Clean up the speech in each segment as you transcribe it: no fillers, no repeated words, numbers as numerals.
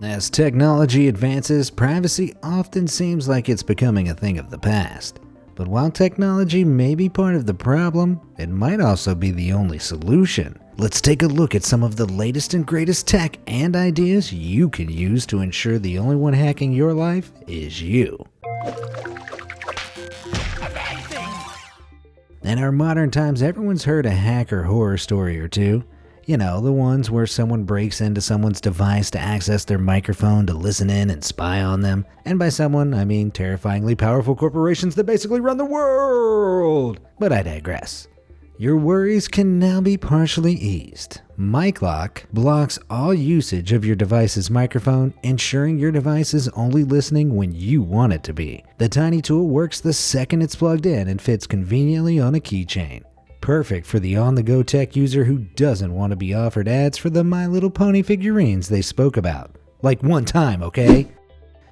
As technology advances, privacy often seems like it's becoming a thing of the past. But while technology may be part of the problem, it might also be the only solution. Let's take a look at some of the latest and greatest tech and ideas you can use to ensure the only one hacking your life is you. In our modern times, everyone's heard a hacker horror story or two. You know, the ones where someone breaks into someone's device to access their microphone to listen in and spy on them. And by someone, I mean terrifyingly powerful corporations that basically run the world. But I digress. Your worries can now be partially eased. Nightlock blocks all usage of your device's microphone, ensuring your device is only listening when you want it to be. The tiny tool works the second it's plugged in and fits conveniently on a keychain. Perfect for the on-the-go tech user who doesn't want to be offered ads for the My Little Pony figurines they spoke about. Like one time, okay?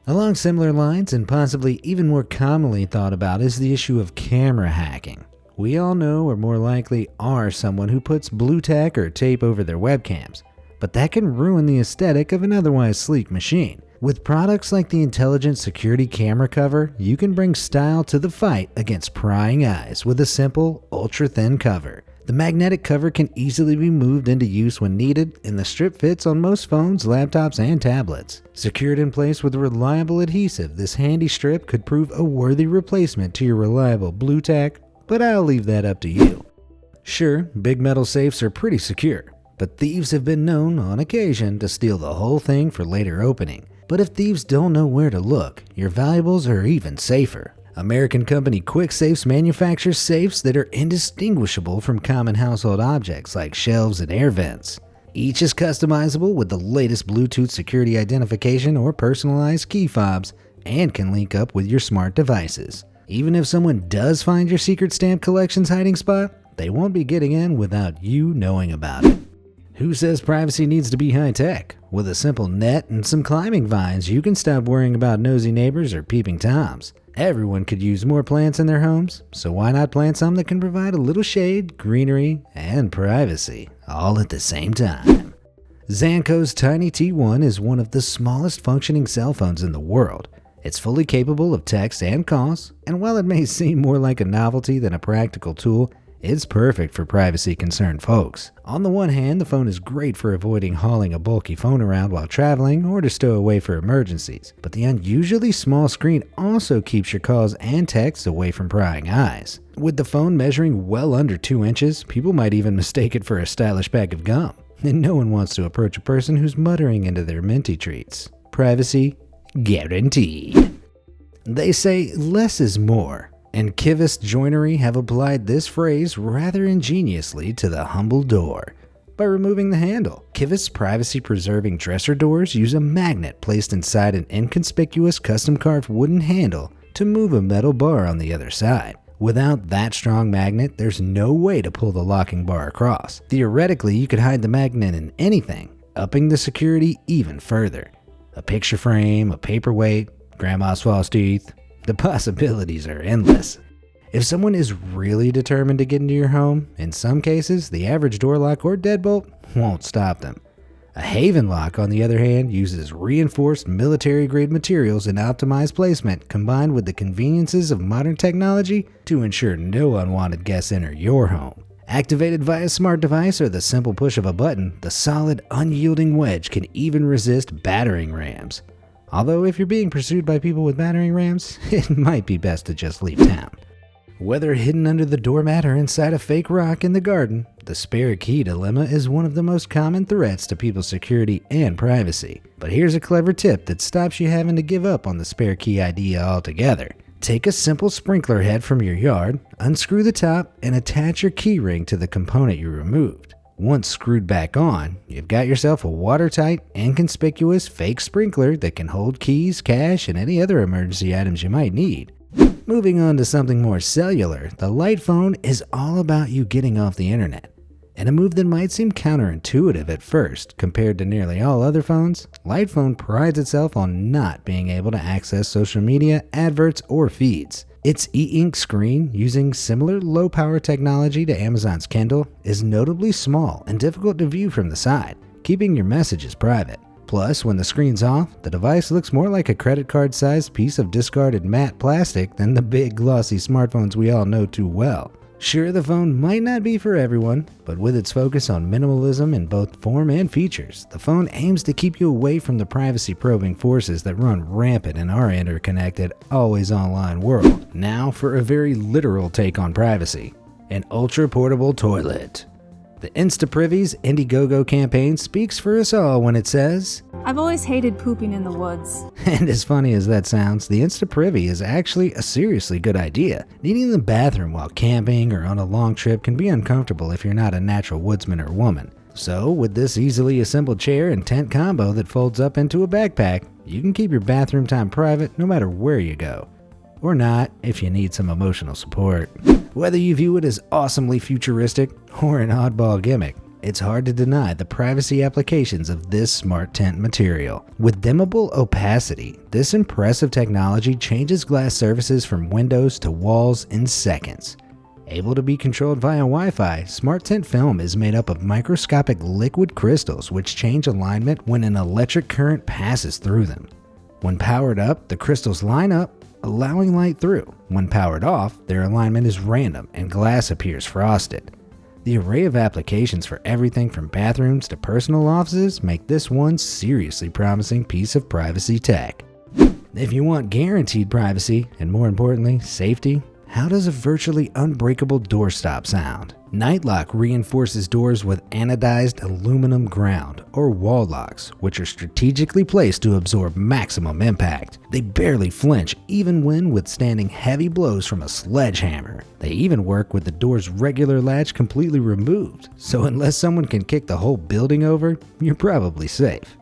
Along similar lines, and possibly even more commonly thought about, is the issue of camera hacking. We all know, or more likely are, someone who puts blue tack or tape over their webcams, but that can ruin the aesthetic of an otherwise sleek machine. With products like the Intelligent Security Camera Cover, you can bring style to the fight against prying eyes with a simple, ultra-thin cover. The magnetic cover can easily be moved into use when needed, and the strip fits on most phones, laptops, and tablets. Secured in place with a reliable adhesive, this handy strip could prove a worthy replacement to your reliable blue tack, but I'll leave that up to you. Sure, big metal safes are pretty secure, but thieves have been known, on occasion, to steal the whole thing for later opening. But if thieves don't know where to look, your valuables are even safer. American company QuickSafes manufactures safes that are indistinguishable from common household objects like shelves and air vents. Each is customizable with the latest Bluetooth security identification or personalized key fobs, and can link up with your smart devices. Even if someone does find your secret stamp collection's hiding spot, they won't be getting in without you knowing about it. Who says privacy needs to be high-tech? With a simple net and some climbing vines, you can stop worrying about nosy neighbors or peeping toms. Everyone could use more plants in their homes, so why not plant some that can provide a little shade, greenery, and privacy, all at the same time? Zanco's Tiny T1 is one of the smallest functioning cell phones in the world. It's fully capable of text and calls, and while it may seem more like a novelty than a practical tool, it's perfect for privacy-concerned folks. On the one hand, the phone is great for avoiding hauling a bulky phone around while traveling or to stow away for emergencies, but the unusually small screen also keeps your calls and texts away from prying eyes. With the phone measuring well under 2 inches, people might even mistake it for a stylish bag of gum, and no one wants to approach a person who's muttering into their minty treats. Privacy guaranteed. They say less is more. And Kivist Joinery have applied this phrase rather ingeniously to the humble door by removing the handle. Kivist's privacy-preserving dresser doors use a magnet placed inside an inconspicuous custom-carved wooden handle to move a metal bar on the other side. Without that strong magnet, there's no way to pull the locking bar across. Theoretically, you could hide the magnet in anything, upping the security even further. A picture frame, a paperweight, grandma's false teeth. The possibilities are endless. If someone is really determined to get into your home, in some cases, the average door lock or deadbolt won't stop them. A Haven lock, on the other hand, uses reinforced military-grade materials and optimized placement combined with the conveniences of modern technology to ensure no unwanted guests enter your home. Activated via smart device or the simple push of a button, the solid, unyielding wedge can even resist battering rams. Although if you're being pursued by people with battering rams, it might be best to just leave town. Whether hidden under the doormat or inside a fake rock in the garden, the spare key dilemma is one of the most common threats to people's security and privacy. But here's a clever tip that stops you having to give up on the spare key idea altogether. Take a simple sprinkler head from your yard, unscrew the top, and attach your key ring to the component you removed. Once screwed back on, you've got yourself a watertight, inconspicuous fake sprinkler that can hold keys, cash, and any other emergency items you might need. Moving on to something more cellular, the Light Phone is all about you getting off the internet. In a move that might seem counterintuitive at first, compared to nearly all other phones, Light Phone prides itself on not being able to access social media, adverts, or feeds. Its e-ink screen, using similar low-power technology to Amazon's Kindle, is notably small and difficult to view from the side, keeping your messages private. Plus, when the screen's off, the device looks more like a credit card-sized piece of discarded matte plastic than the big glossy smartphones we all know too well. Sure, the phone might not be for everyone, but with its focus on minimalism in both form and features, the phone aims to keep you away from the privacy-probing forces that run rampant in our interconnected, always online world. Now for a very literal take on privacy: an ultra-portable toilet. The Instaprivy's Indiegogo campaign speaks for us all when it says, "I've always hated pooping in the woods." And as funny as that sounds, the Instaprivy is actually a seriously good idea. Needing the bathroom while camping or on a long trip can be uncomfortable if you're not a natural woodsman or woman. So, with this easily assembled chair and tent combo that folds up into a backpack, you can keep your bathroom time private no matter where you go. Or not, if you need some emotional support. Whether you view it as awesomely futuristic or an oddball gimmick, it's hard to deny the privacy applications of this smart tent material. With dimmable opacity, this impressive technology changes glass surfaces from windows to walls in seconds. Able to be controlled via Wi-Fi, Smart Tent film is made up of microscopic liquid crystals which change alignment when an electric current passes through them. When powered up, the crystals line up, allowing light through. When powered off, their alignment is random and glass appears frosted. The array of applications for everything from bathrooms to personal offices make this one seriously promising piece of privacy tech. If you want guaranteed privacy, and more importantly, safety, how does a virtually unbreakable doorstop sound? Nightlock reinforces doors with anodized aluminum ground, or wall locks, which are strategically placed to absorb maximum impact. They barely flinch even when withstanding heavy blows from a sledgehammer. They even work with the door's regular latch completely removed, so unless someone can kick the whole building over, you're probably safe.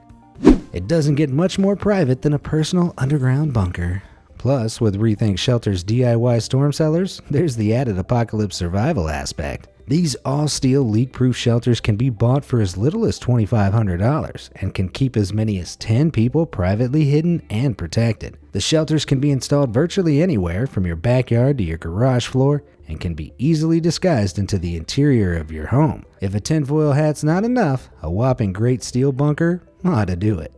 It doesn't get much more private than a personal underground bunker. Plus, with Rethink Shelter's DIY storm cellars, there's the added apocalypse survival aspect. These all-steel leak-proof shelters can be bought for as little as $2,500 and can keep as many as 10 people privately hidden and protected. The shelters can be installed virtually anywhere from your backyard to your garage floor and can be easily disguised into the interior of your home. If a tinfoil hat's not enough, a whopping great steel bunker ought to do it.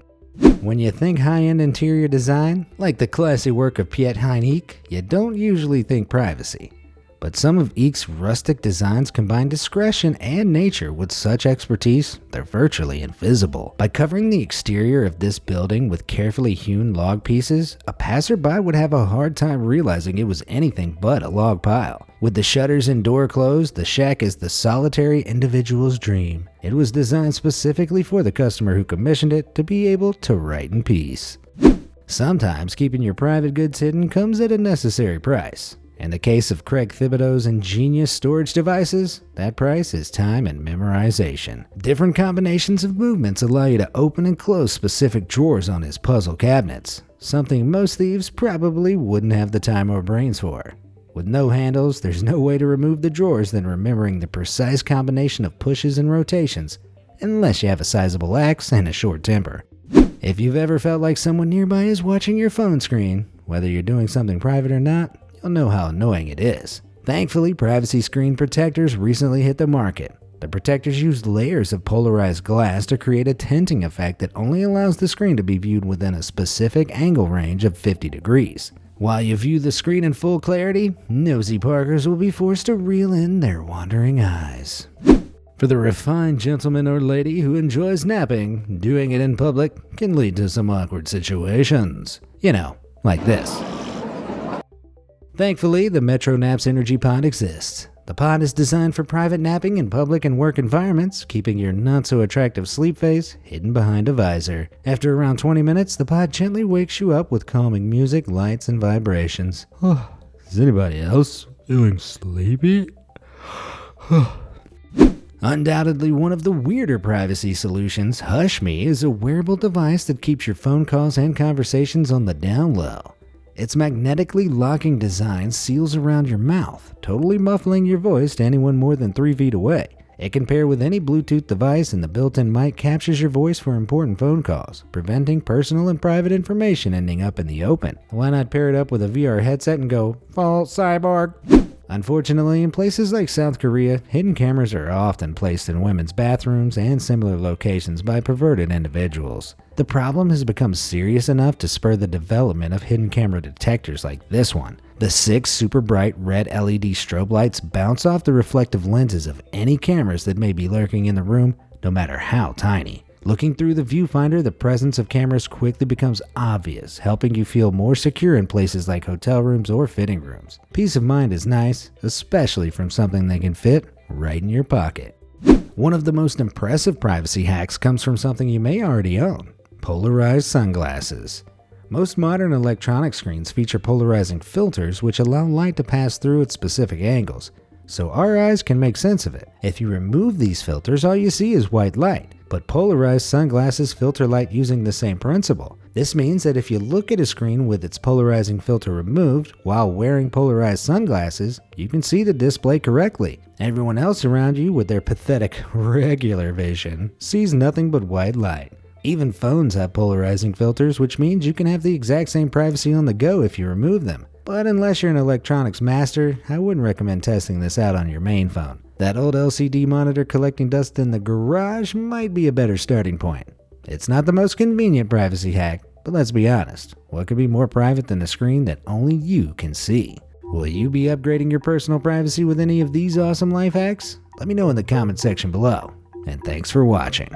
When you think high-end interior design, like the classy work of Piet Hein Eek, you don't usually think privacy. But some of Eek's rustic designs combine discretion and nature with such expertise, they're virtually invisible. By covering the exterior of this building with carefully hewn log pieces, a passerby would have a hard time realizing it was anything but a log pile. With the shutters and door closed, the shack is the solitary individual's dream. It was designed specifically for the customer who commissioned it to be able to write in peace. Sometimes keeping your private goods hidden comes at a necessary price. In the case of Craig Thibodeau's ingenious storage devices, that price is time and memorization. Different combinations of movements allow you to open and close specific drawers on his puzzle cabinets, something most thieves probably wouldn't have the time or brains for. With no handles, there's no way to remove the drawers than remembering the precise combination of pushes and rotations, unless you have a sizable axe and a short temper. If you've ever felt like someone nearby is watching your phone screen, whether you're doing something private or not, you'll know how annoying it is. Thankfully, privacy screen protectors recently hit the market. The protectors use layers of polarized glass to create a tinting effect that only allows the screen to be viewed within a specific angle range of 50 degrees. While you view the screen in full clarity, nosy parkers will be forced to reel in their wandering eyes. For the refined gentleman or lady who enjoys napping, doing it in public can lead to some awkward situations. You know, like this. Thankfully, the MetroNaps Energy Pod exists. The pod is designed for private napping in public and work environments, keeping your not-so-attractive sleep face hidden behind a visor. After around 20 minutes, the pod gently wakes you up with calming music, lights, and vibrations. Is anybody else feeling sleepy? Undoubtedly one of the weirder privacy solutions, HushMe is a wearable device that keeps your phone calls and conversations on the down low. Its magnetically locking design seals around your mouth, totally muffling your voice to anyone more than 3 feet away. It can pair with any Bluetooth device, and the built-in mic captures your voice for important phone calls, preventing personal and private information ending up in the open. Why not pair it up with a VR headset and go, "Full cyborg"? Unfortunately, in places like South Korea, hidden cameras are often placed in women's bathrooms and similar locations by perverted individuals. The problem has become serious enough to spur the development of hidden camera detectors like this one. The 6 super bright red LED strobe lights bounce off the reflective lenses of any cameras that may be lurking in the room, no matter how tiny. Looking through the viewfinder, the presence of cameras quickly becomes obvious, helping you feel more secure in places like hotel rooms or fitting rooms. Peace of mind is nice, especially from something that can fit right in your pocket. One of the most impressive privacy hacks comes from something you may already own: polarized sunglasses. Most modern electronic screens feature polarizing filters which allow light to pass through at specific angles, so our eyes can make sense of it. If you remove these filters, all you see is white light. But polarized sunglasses filter light using the same principle. This means that if you look at a screen with its polarizing filter removed while wearing polarized sunglasses, you can see the display correctly. Everyone else around you, with their pathetic regular vision, sees nothing but white light. Even phones have polarizing filters, which means you can have the exact same privacy on the go if you remove them. But unless you're an electronics master, I wouldn't recommend testing this out on your main phone. That old LCD monitor collecting dust in the garage might be a better starting point. It's not the most convenient privacy hack, but let's be honest, what could be more private than a screen that only you can see? Will you be upgrading your personal privacy with any of these awesome life hacks? Let me know in the comment section below, and thanks for watching.